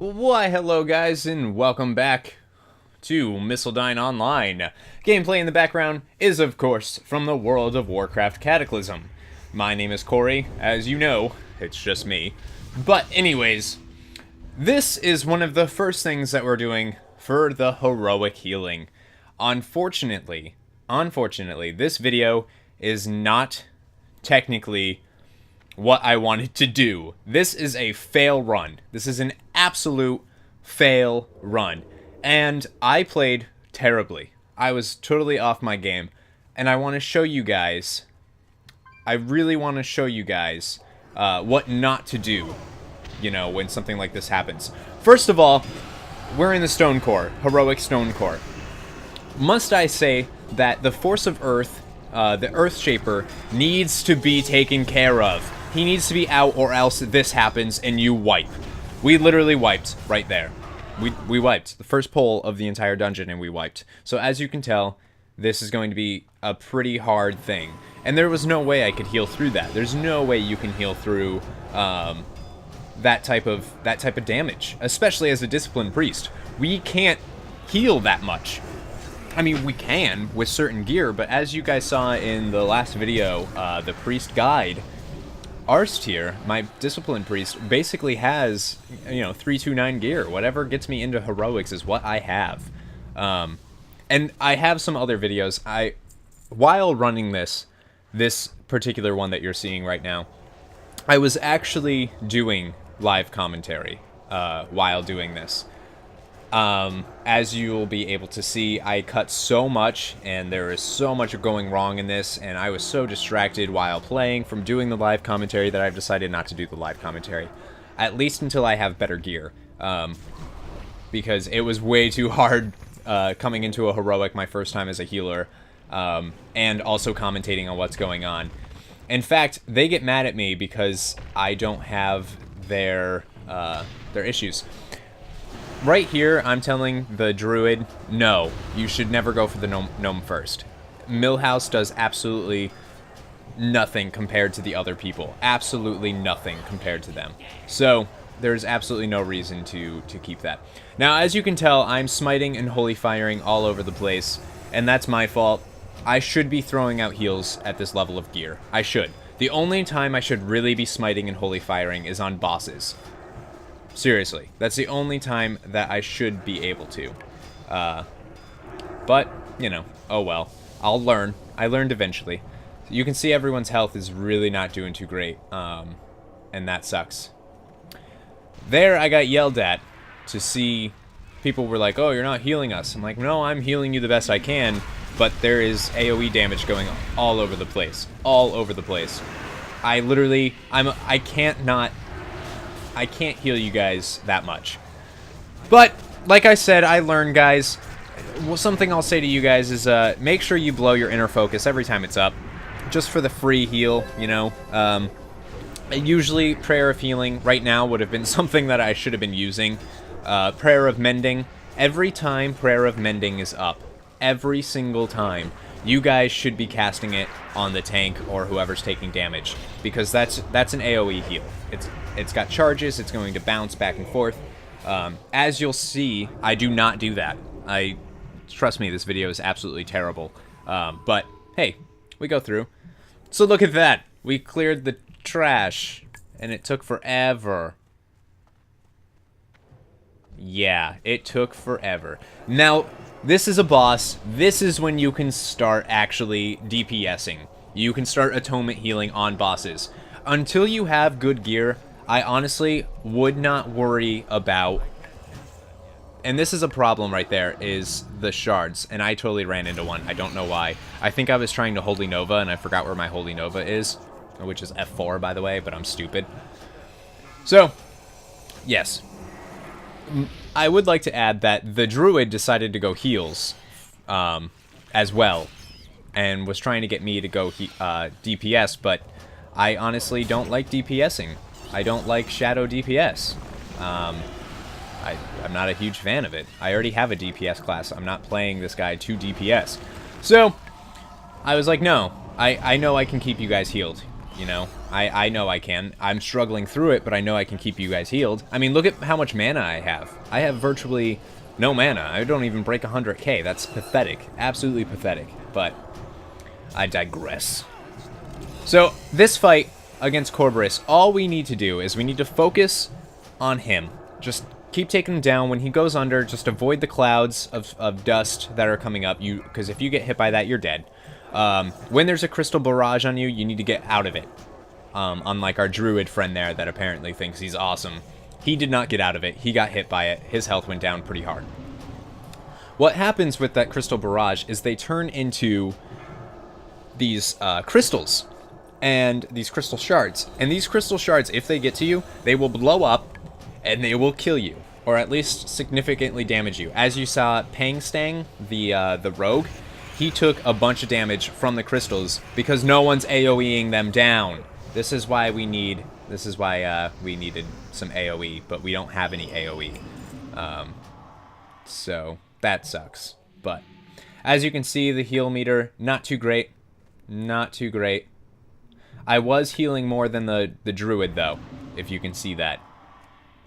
Why, hello guys, and welcome back to MissildineOnline. Gameplay in the background is, of course, from the World of Warcraft Cataclysm. My name is Corey. As you know, it's just me. But anyways, this is one of the first things that we're doing for the heroic healing. Unfortunately, this video is not technically what I wanted to do. This is a fail run. This is an absolute fail run. And I played terribly. I was totally off my game. And I want to show you guys, I really want to show you guys what not to do, you know, when something like this happens. First of all, we're in the Stonecore, heroic Stonecore. Must I say that the Force of Earth, the Earthshaper, needs to be taken care of. He needs to be out, or else this happens and you wipe. We literally wiped right there. We wiped the first pull of the entire dungeon and we wiped. So as you can tell, this is going to be a pretty hard thing. And there was no way I could heal through that. There's no way you can heal through that type of damage, especially as a disciplined priest. We can't heal that much. I mean, we can with certain gear, but as you guys saw in the last video, the priest guide, Arst here, my disciplined priest, basically has, you know, 329 gear. Whatever gets me into heroics is what I have. And I have some other videos. While running this particular one that you're seeing right now, I was actually doing live commentary while doing this. As you'll be able to see, I cut so much, and there is so much going wrong in this, and I was so distracted while playing from doing the live commentary that I've decided not to do the live commentary. At least until I have better gear. Because it was way too hard coming into a heroic my first time as a healer, and also commentating on what's going on. In fact, they get mad at me because I don't have their issues. Right here, I'm telling the druid, no, you should never go for the gnome first. Millhouse does absolutely nothing compared to the other people. Absolutely nothing compared to them. So, there's absolutely no reason to keep that. Now, as you can tell, I'm smiting and holy firing all over the place, and that's my fault. I should be throwing out heals at this level of gear. I should. The only time I should really be smiting and holy firing is on bosses. Seriously, that's the only time that I should be able to. But, you know, oh well. I'll learn. I learned eventually. You can see everyone's health is really not doing too great, and that sucks. There, I got yelled at to see people were like, oh, you're not healing us. I'm like, no, I'm healing you the best I can, but there is AoE damage going all over the place. All over the place. I literally, I can't heal you guys that much. But, like I said, I learned, guys. Well, something I'll say to you guys is, make sure you blow your inner focus every time it's up. Just for the free heal, you know. Usually, Prayer of Healing, right now, would have been something that I should have been using. Prayer of Mending. Every time Prayer of Mending is up, every single time, you guys should be casting it on the tank or whoever's taking damage, because that's an AoE heal. It's got charges. It's going to bounce back and forth. As you'll see, I do not do that. Trust me, this video is absolutely terrible. But hey, we go through. So look at that. We cleared the trash, and it took forever. Yeah, it took forever. Now, this is a boss. This is when you can start actually DPSing. You can start atonement healing on bosses. Until you have good gear, I honestly would not worry about... And this is a problem right there, is the shards. And I totally ran into one. I don't know why. I think I was trying to Holy Nova, and I forgot where my Holy Nova is. Which is F4, by the way, but I'm stupid. So, yes. I would like to add that the druid decided to go heals as well, and was trying to get me to go DPS, but I honestly don't like DPSing. I don't like shadow DPS. I'm not a huge fan of it. I already have a DPS class. I'm not playing this guy to DPS. So, I was like, no, I know I can keep you guys healed. you know? I know I can. I'm struggling through it, but I know I can keep you guys healed. I mean, look at how much mana I have. I have virtually no mana. I don't even break 100k. That's pathetic. Absolutely pathetic. But I digress. So, this fight against Corberus, all we need to do is we need to focus on him. Just keep taking him down. When he goes under, just avoid the clouds of dust that are coming up. Because if you get hit by that, you're dead. When there's a crystal barrage on you, you need to get out of it. Unlike our druid friend there that apparently thinks he's awesome. He did not get out of it. He got hit by it. His health went down pretty hard. What happens with that crystal barrage is they turn into these crystals. And these crystal shards. And these crystal shards, if they get to you, they will blow up and they will kill you. Or at least significantly damage you. As you saw Pangstang, the rogue, he took a bunch of damage from the crystals because no one's AoEing them down. This is why we needed some AoE, but we don't have any AoE. So that sucks. But as you can see, the heal meter, not too great. Not too great. I was healing more than the druid, though, if you can see that.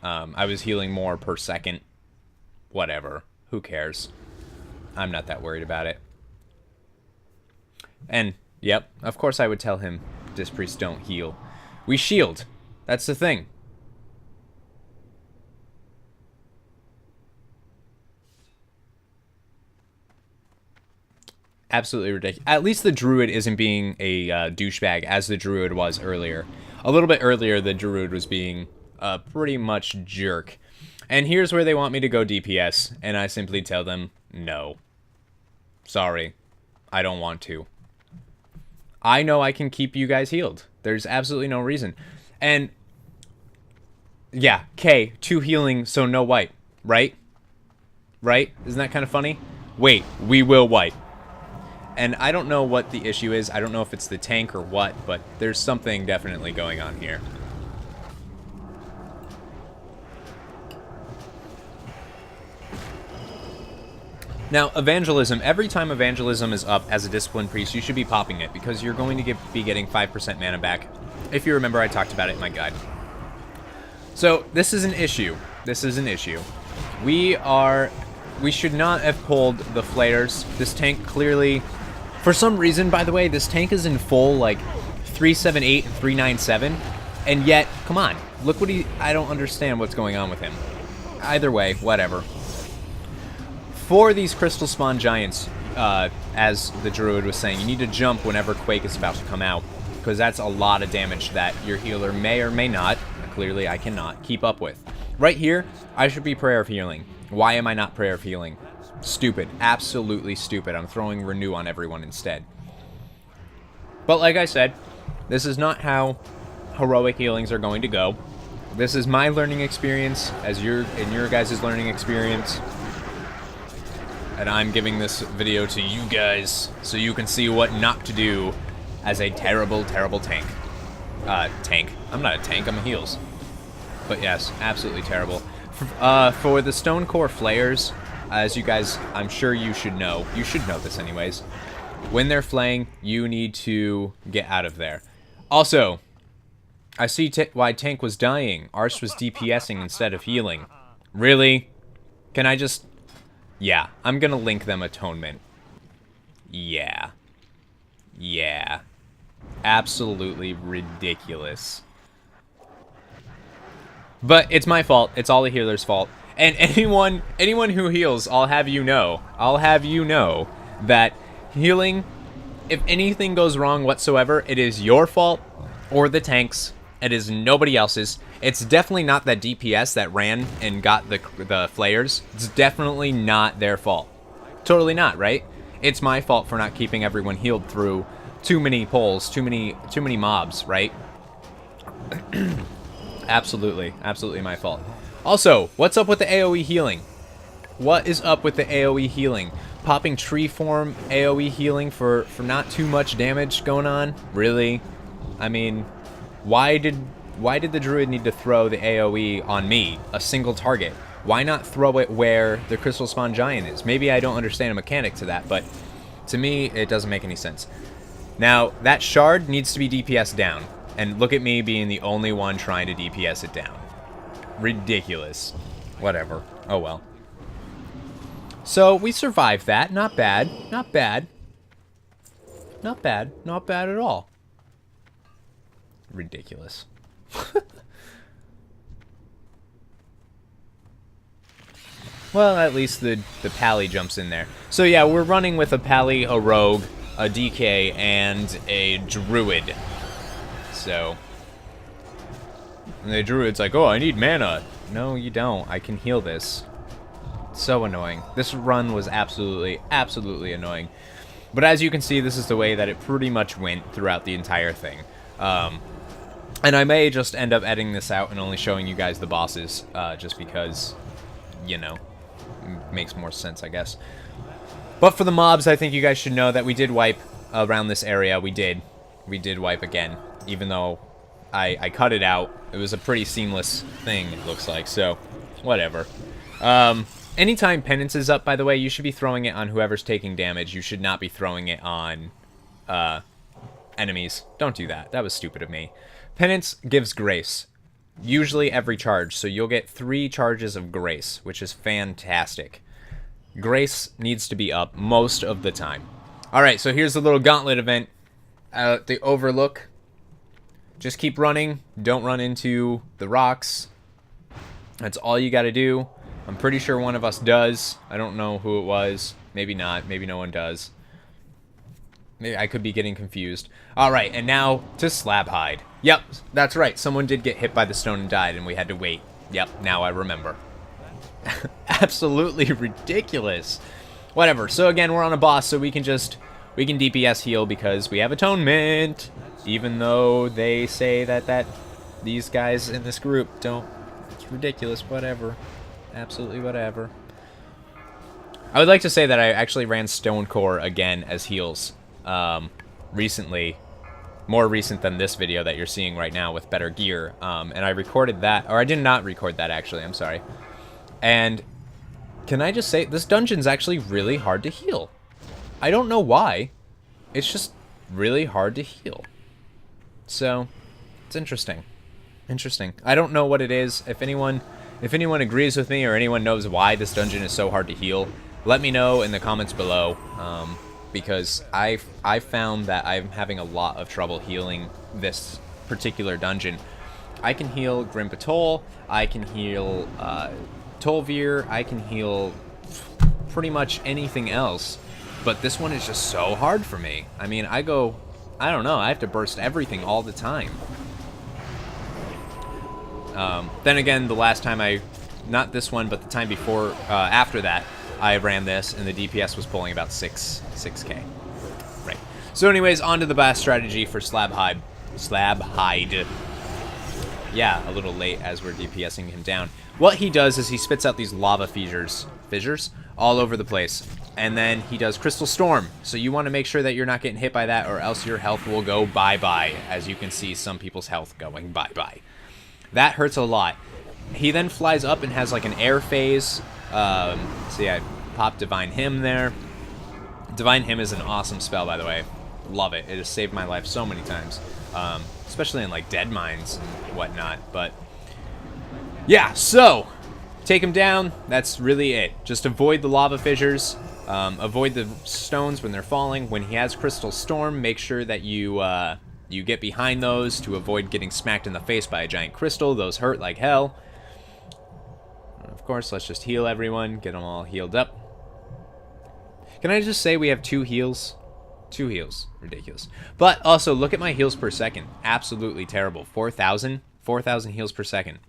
I was healing more per second. Whatever. Who cares? I'm not that worried about it. And, yep, of course I would tell him, Disc Priests don't heal. We shield. That's the thing. Absolutely ridiculous. At least the druid isn't being a douchebag as the druid was earlier. A little bit earlier, the druid was being a pretty much jerk. And here's where they want me to go DPS, and I simply tell them, no. Sorry. I don't want to. I know I can keep you guys healed. There's absolutely no reason. And, yeah, K, 2 healing, so no wipe. Right? Right? Isn't that kind of funny? Wait, we will wipe. And I don't know what the issue is. I don't know if it's the tank or what, but there's something definitely going on here. Now, evangelism, every time evangelism is up as a disciplined priest, you should be popping it because you're going to be getting 5% mana back. If you remember, I talked about it in my guide. So, this is an issue. This is an issue. We should not have pulled the flares. This tank clearly... For some reason, by the way, this tank is in full, like, 378 and 397. And yet, come on. Look what I don't understand what's going on with him. Either way, whatever. For these Crystal Spawn Giants, as the Druid was saying, you need to jump whenever Quake is about to come out. Because that's a lot of damage that your healer may or may not, clearly I cannot, keep up with. Right here, I should be Prayer of Healing. Why am I not Prayer of Healing? Stupid. Absolutely stupid. I'm throwing Renew on everyone instead. But like I said, this is not how heroic healings are going to go. This is my learning experience as your guys' learning experience. And I'm giving this video to you guys so you can see what not to do as a terrible, terrible tank. Tank. I'm not a tank, I'm a heals. But yes, absolutely terrible. For the Stonecore flares, as you guys, I'm sure you should know this anyways, when they're flaying, you need to get out of there. Also, I see why Tank was dying. Arst was DPSing instead of healing. Really? Can I just... Yeah, I'm gonna link them Atonement. Yeah. Yeah. Absolutely ridiculous. But it's my fault. It's all the healer's fault. And anyone who heals, I'll have you know that healing, if anything goes wrong whatsoever, it is your fault or the tank's. It is nobody else's. It's definitely not that DPS that ran and got the flares. It's definitely not their fault. Totally not, right? It's my fault for not keeping everyone healed through too many pulls, too many mobs, right? Absolutely my fault. Also, what's up with the AoE healing? What is up with the AoE healing? Popping tree form AoE healing for not too much damage going on? Really? I mean, why did the druid need to throw the AoE on me, a single target? Why not throw it where the Crystal Spawn Giant is? Maybe I don't understand a mechanic to that, but to me, it doesn't make any sense. Now, that shard needs to be DPS down. And look at me being the only one trying to DPS it down. Ridiculous. Whatever. Oh well. So, we survived that. Not bad. Not bad. Not bad. Not bad at all. Ridiculous. Well, at least the pally jumps in there. So yeah, we're running with a pally, a rogue, a DK, and a druid. So, and the druid's like, oh, I need mana. No, you don't. I can heal this. So annoying. This run was absolutely, absolutely annoying. But as you can see, this is the way that it pretty much went throughout the entire thing. And I may just end up editing this out and only showing you guys the bosses, just because, you know, makes more sense, I guess. But for the mobs, I think you guys should know that we did wipe around this area. We did wipe again, even though I cut it out. It was a pretty seamless thing, it looks like, so whatever. Anytime penance is up, by the way, you should be throwing it on whoever's taking damage. You should not be throwing it on enemies. Don't do that. That was stupid of me. Penance gives grace. Usually every charge, so you'll get 3 charges of grace, which is fantastic. Grace needs to be up most of the time. Alright, so here's the little gauntlet event. The overlook. Just keep running. Don't run into the rocks. That's all you gotta do. I'm pretty sure one of us does. I don't know who it was. Maybe not. Maybe no one does. Maybe I could be getting confused. Alright, and now to slab hide. Yep, that's right. Someone did get hit by the stone and died, and we had to wait. Yep, now I remember. Absolutely ridiculous. Whatever. So again, we're on a boss, so we can DPS heal because we have atonement. Even though they say that these guys in this group don't. It's ridiculous. Whatever. Absolutely whatever. I would like to say that I actually ran Stonecore again as heals recently. More recent than this video that you're seeing right now with better gear. And I recorded that. Or I did not record that, actually. I'm sorry. And can I just say, this dungeon's actually really hard to heal. I don't know why. It's just really hard to heal. So, it's interesting. Interesting. I don't know what it is. If anyone agrees with me or anyone knows why this dungeon is so hard to heal, let me know in the comments below. Because I found that I'm having a lot of trouble healing this particular dungeon. I can heal Grim Patrol, I can heal Tolvir, I can heal pretty much anything else, but this one is just so hard for me. I mean, I don't know, I have to burst everything all the time. Then again, the last time not this one, but the time before, after that, I ran this, and the DPS was pulling about 6k. Right. So anyways, on to the best strategy for Slab Hide. Yeah, a little late as we're DPSing him down. What he does is he spits out these lava fissures all over the place. And then he does Crystal Storm. So you want to make sure that you're not getting hit by that, or else your health will go bye-bye. As you can see, some people's health going bye-bye. That hurts a lot. He then flies up and has like an air phase. So yeah, pop Divine Hymn there. Divine Hymn is an awesome spell, by the way. Love it. It has saved my life so many times. Especially in like dead mines and whatnot. But yeah, so take him down. That's really it. Just avoid the lava fissures. Avoid the stones when they're falling. When he has Crystal Storm, make sure that you get behind those to avoid getting smacked in the face by a giant crystal. Those hurt like hell. Of course, let's just heal everyone. Get them all healed up. Can I just say we have 2 heals? 2 heals. Ridiculous. But also, look at my heals per second. Absolutely terrible. 4,000 heals per second.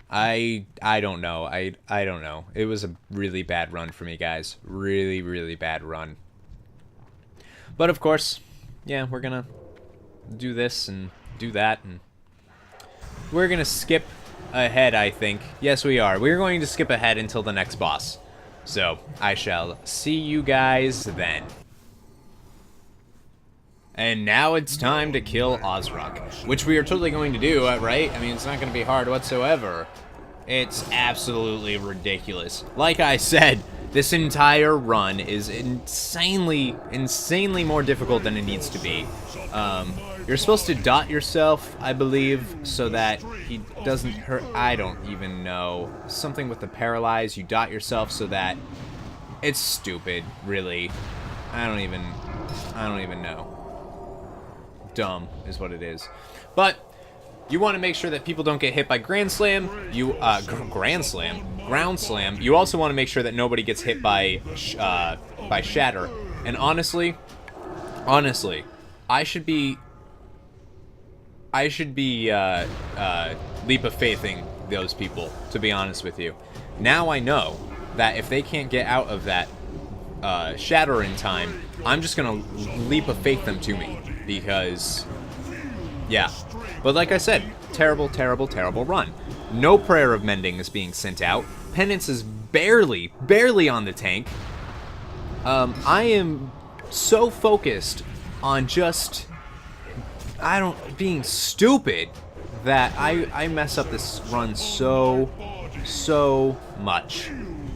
I don't know. I don't know. It was a really bad run for me, guys. Really, really bad run. But of course, yeah, we're gonna do this and do that, and we're gonna skip ahead, I think. Yes, we are. We're going to skip ahead until the next boss. So, I shall see you guys then. And now it's time to kill Ozruk, which we are totally going to do, right? I mean, it's not going to be hard whatsoever. It's absolutely ridiculous. Like I said, This entire run is insanely more difficult than it needs to be. You're supposed to dot yourself, I believe, so that he doesn't hurt. I don't even know. Something with the paralyze. You dot yourself so that it's stupid, really. I don't even know. Dumb is what it is. But you want to make sure that people don't get hit by Grand Slam. Ground Slam. You also want to make sure that nobody gets hit by Shatter. And honestly, I should be leap of faithing those people, to be honest with you. Now I know that if they can't get out of that Shatter in time, I'm just gonna leap of faith them to me, because yeah. But like I said, terrible run. No Prayer of Mending is being sent out. Penance is barely on the tank. I am so focused on just being stupid that I mess up this run so much. And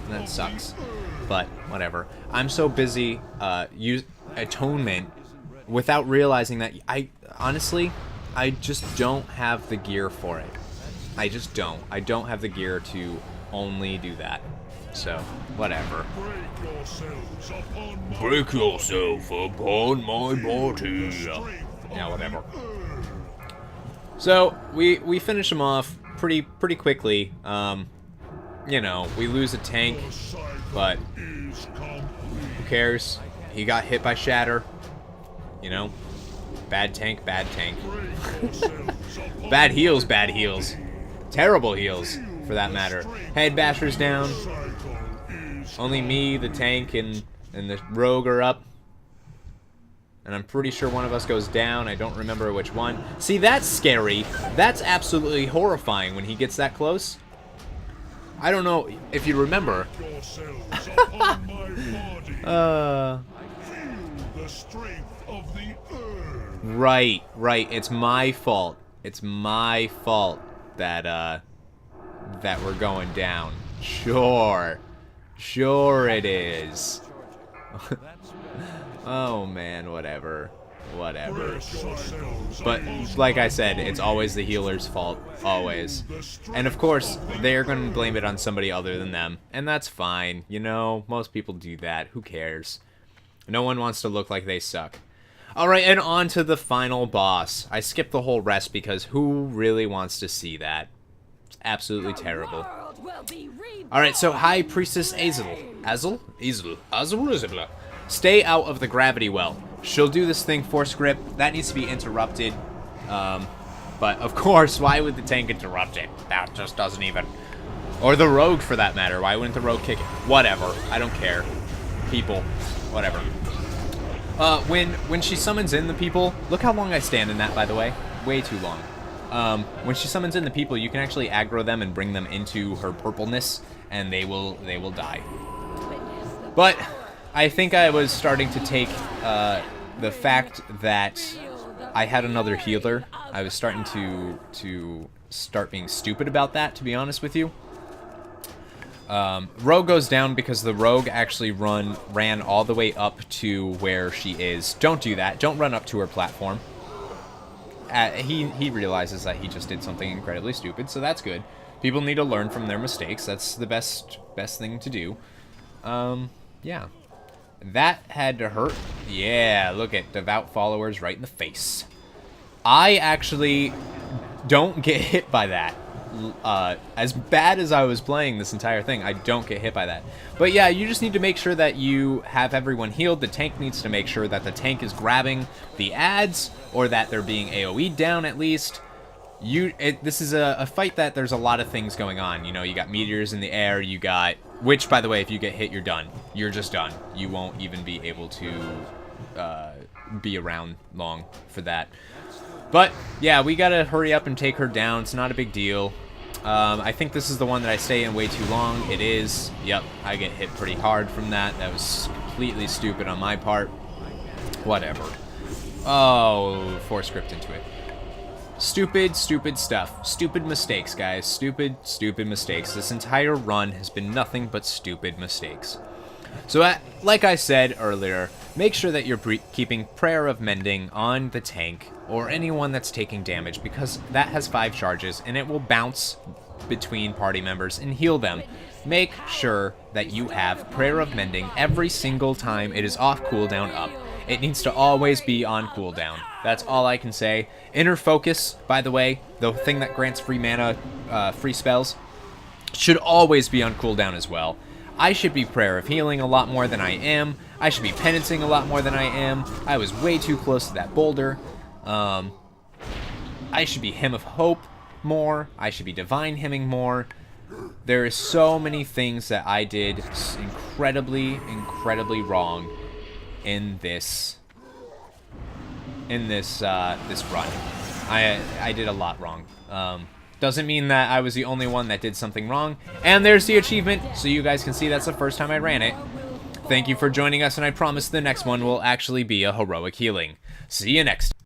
that sucks. But whatever. I'm so busy use Atonement without realizing that honestly I just don't have the gear for it. I just don't. I don't have the gear to only do that. So, whatever. Break yourself upon my body. Yeah, whatever. So, we finish him off pretty quickly. You know, we lose a tank, but who cares? He got hit by Shatter. You know? Bad tank. Bad heals. Terrible heals, for that matter. Head Basher's down. Only me, the tank, and the rogue are up. And I'm pretty sure one of us goes down. I don't remember which one. See, that's scary. That's absolutely horrifying when he gets that close. I don't know if you remember. Right. It's my fault. It's my fault that we're going down. Sure it is. Oh man, whatever. But like I said, it's always the healer's fault, always. And of course, they're going to blame it on somebody other than them, and that's fine. You know, most people do that. Who cares? No one wants to look like they suck. Alright, and on to the final boss. I skipped the whole rest because who really wants to see that? It's absolutely terrible. Alright, so High Priestess Azel. Stay out of the gravity well. She'll do this thing, Force Grip. That needs to be interrupted. But of course, why would the tank interrupt it? That just doesn't even... Or the rogue, for that matter. Why wouldn't the rogue kick it? Whatever. I don't care. People. Whatever. When she summons in the people... Look how long I stand in that, by the way. Way too long. When she summons in the people, you can actually aggro them and bring them into her purpleness, and they will die. But I think I was starting to take the fact that I had another healer. I was starting to start being stupid about that, to be honest with you. Rogue goes down because the rogue actually ran all the way up to where she is. Don't do that. Don't run up to her platform. He realizes that he just did something incredibly stupid, so that's good. People need to learn from their mistakes. That's the best thing to do. Yeah. That had to hurt. Yeah, look at devout followers right in the face. I actually don't get hit by that. As bad as I was playing this entire thing, I don't get hit by that. But yeah, you just need to make sure that you have everyone healed. The tank needs to make sure that the tank is grabbing the ads, or that they're being AoE'd down at least. This is a fight that there's a lot of things going on. You know, you got meteors in the air, you got... Which, by the way, if you get hit, you're done. You're just done. You won't even be able to be around long for that. But, yeah, we gotta hurry up and take her down. It's not a big deal. I think this is the one that I stay in way too long. It is. Yep, I get hit pretty hard from that. That was completely stupid on my part. Whatever. Oh, force script into it. Stupid stuff. Stupid mistakes, guys. Stupid mistakes. This entire run has been nothing but stupid mistakes. So, like I said earlier, make sure that you're keeping Prayer of Mending on the tank or anyone that's taking damage, because that has 5 charges and it will bounce between party members and heal them. Make sure that you have Prayer of Mending every single time it is off cooldown up. It needs to always be on cooldown. That's all I can say. Inner Focus, by the way, the thing that grants free mana, free spells, should always be on cooldown as well. I should be Prayer of Healing a lot more than I am. I should be Penancing a lot more than I am. I was way too close to that boulder. I should be Hymn of Hope more. I should be Divine Hymning more. There is so many things that I did incredibly wrong in this run. I did a lot wrong. Doesn't mean that I was the only one that did something wrong. And there's the achievement, so you guys can see that's the first time I ran it. Thank you for joining us, and I promise the next one will actually be a heroic healing. See you next time.